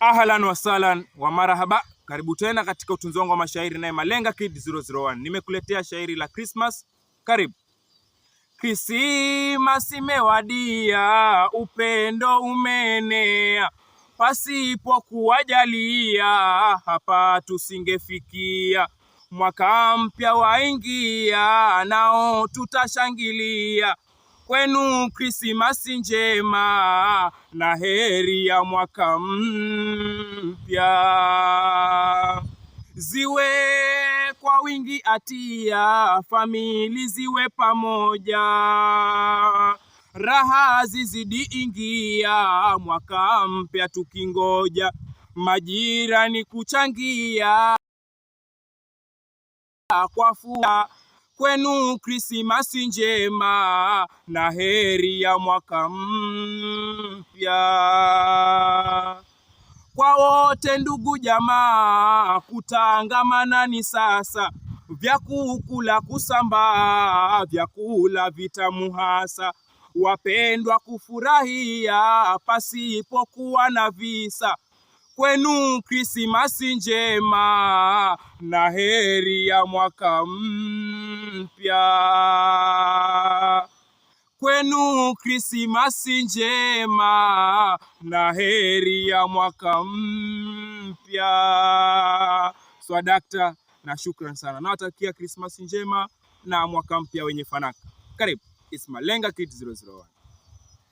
Ahlan wa sahlan wa marhaba, karibu tena katika utunzi wangu wa mashairi naye Malenga Kid 001. Nimekuletea shairi la Christmas. Karibu. Christmas imewadia, upendo umeenea, pasipo kuwajalia hapa tusingefikia. Mwaka mpya waingia, nao tutashangilia, kwenu Krismasi njema na heri ya mwaka mpya. Ziwe kwa wingi atia, famili ziwe pamoja, raha zizidi ingia, mwaka mpya tukingoja, majirani kuchangia kwa furaha, kwenu Krismasi njema na heri ya mwaka mpya. Kwa wote ndugu jamaa kutangamana ni sasa, vyakula kusambaa, vyakula vitamu hasa, wapendwa kufurahia pasipokuwa na visa, kwenu Krismasi njema na heri ya mwaka mpya. Kwenu Krismasi njema na heri ya mwaka mpya. Swadakta na shukran sana. Nawatakia Krismasi njema na mwaka mpya wenye fanaka. Karibu. It's Malenga Kid 001.